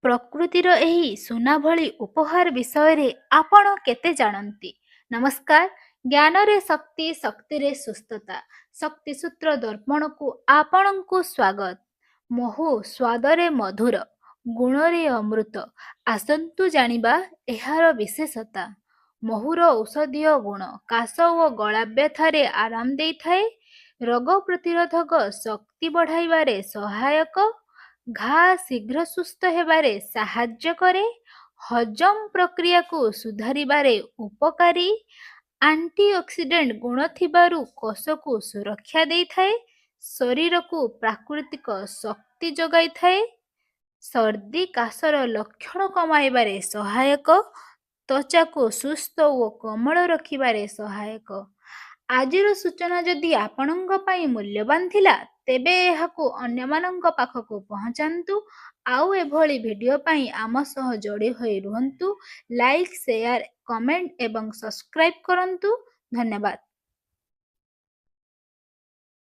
ପ୍ରକୃତିର ଏହି ସୁନା ଭଳି ଉପହାର ବିଷୟରେ ଆପଣ କେତେ ଜାଣନ୍ତି? ନମସ୍କାର। ଜ୍ଞାନରେ ଶକ୍ତି, ଶକ୍ତିରେ ସୁସ୍ଥତା। ଶକ୍ତିସୂତ୍ର ଦର୍ପଣକୁ ଆପଣଙ୍କୁ ସ୍ୱାଗତ। ମହୁ ସ୍ୱାଦରେ ମଧୁର, ଗୁଣରେ ଅମୃତ। ଆସନ୍ତୁ ଜାଣିବା ଏହାର ବିଶେଷତା। ମହୁର ଔଷଧୀୟ ଗୁଣ। କାଶ ଓ ଗଳା ବ୍ୟଥାରେ ଆରାମ ଦେଇଥାଏ। ରୋଗ ପ୍ରତିରୋଧକ ଶକ୍ତି ବଢ଼ାଇବାରେ ସହାୟକ। ଘା ଶୀଘ୍ର ସୁସ୍ଥ ହେବାରେ ସାହାଯ୍ୟ କରେ। ହଜମ ପ୍ରକ୍ରିୟାକୁ ସୁଧାରିବାରେ ଉପକାରୀ। ଆଣ୍ଟିଅକ୍ସିଡେଣ୍ଟ ଗୁଣ ଥିବାରୁ କୋଷକୁ ସୁରକ୍ଷା ଦେଇଥାଏ। ଶରୀରକୁ ପ୍ରାକୃତିକ ଶକ୍ତି ଯୋଗାଇଥାଏ। ସର୍ଦ୍ଦି କାଶର ଲକ୍ଷଣ କମାଇବାରେ ସହାୟକ। ତ୍ୱଚାକୁ ସୁସ୍ଥ ଓ କୋମଳ ରଖିବାରେ ସହାୟକ। ଆଜିର ସୂଚନା ଯଦି ଆପଣଙ୍କ ପାଇଁ ମୂଲ୍ୟବାନ ଥିଲା, ତେବେ ଏହାକୁ ଅନ୍ୟମାନଙ୍କ ପାଖକୁ ପହଞ୍ଚାନ୍ତୁ। ଆଉ ଏଭଳି ଭିଡ଼ିଓ ପାଇଁ ଆମ ସହ ଯୋଡ଼ି ହୋଇ ରୁହନ୍ତୁ। ଲାଇକ୍, ସେୟାର, କମେଣ୍ଟ ଏବଂ ସବସ୍କ୍ରାଇବ୍ କରନ୍ତୁ। ଧନ୍ୟବାଦ।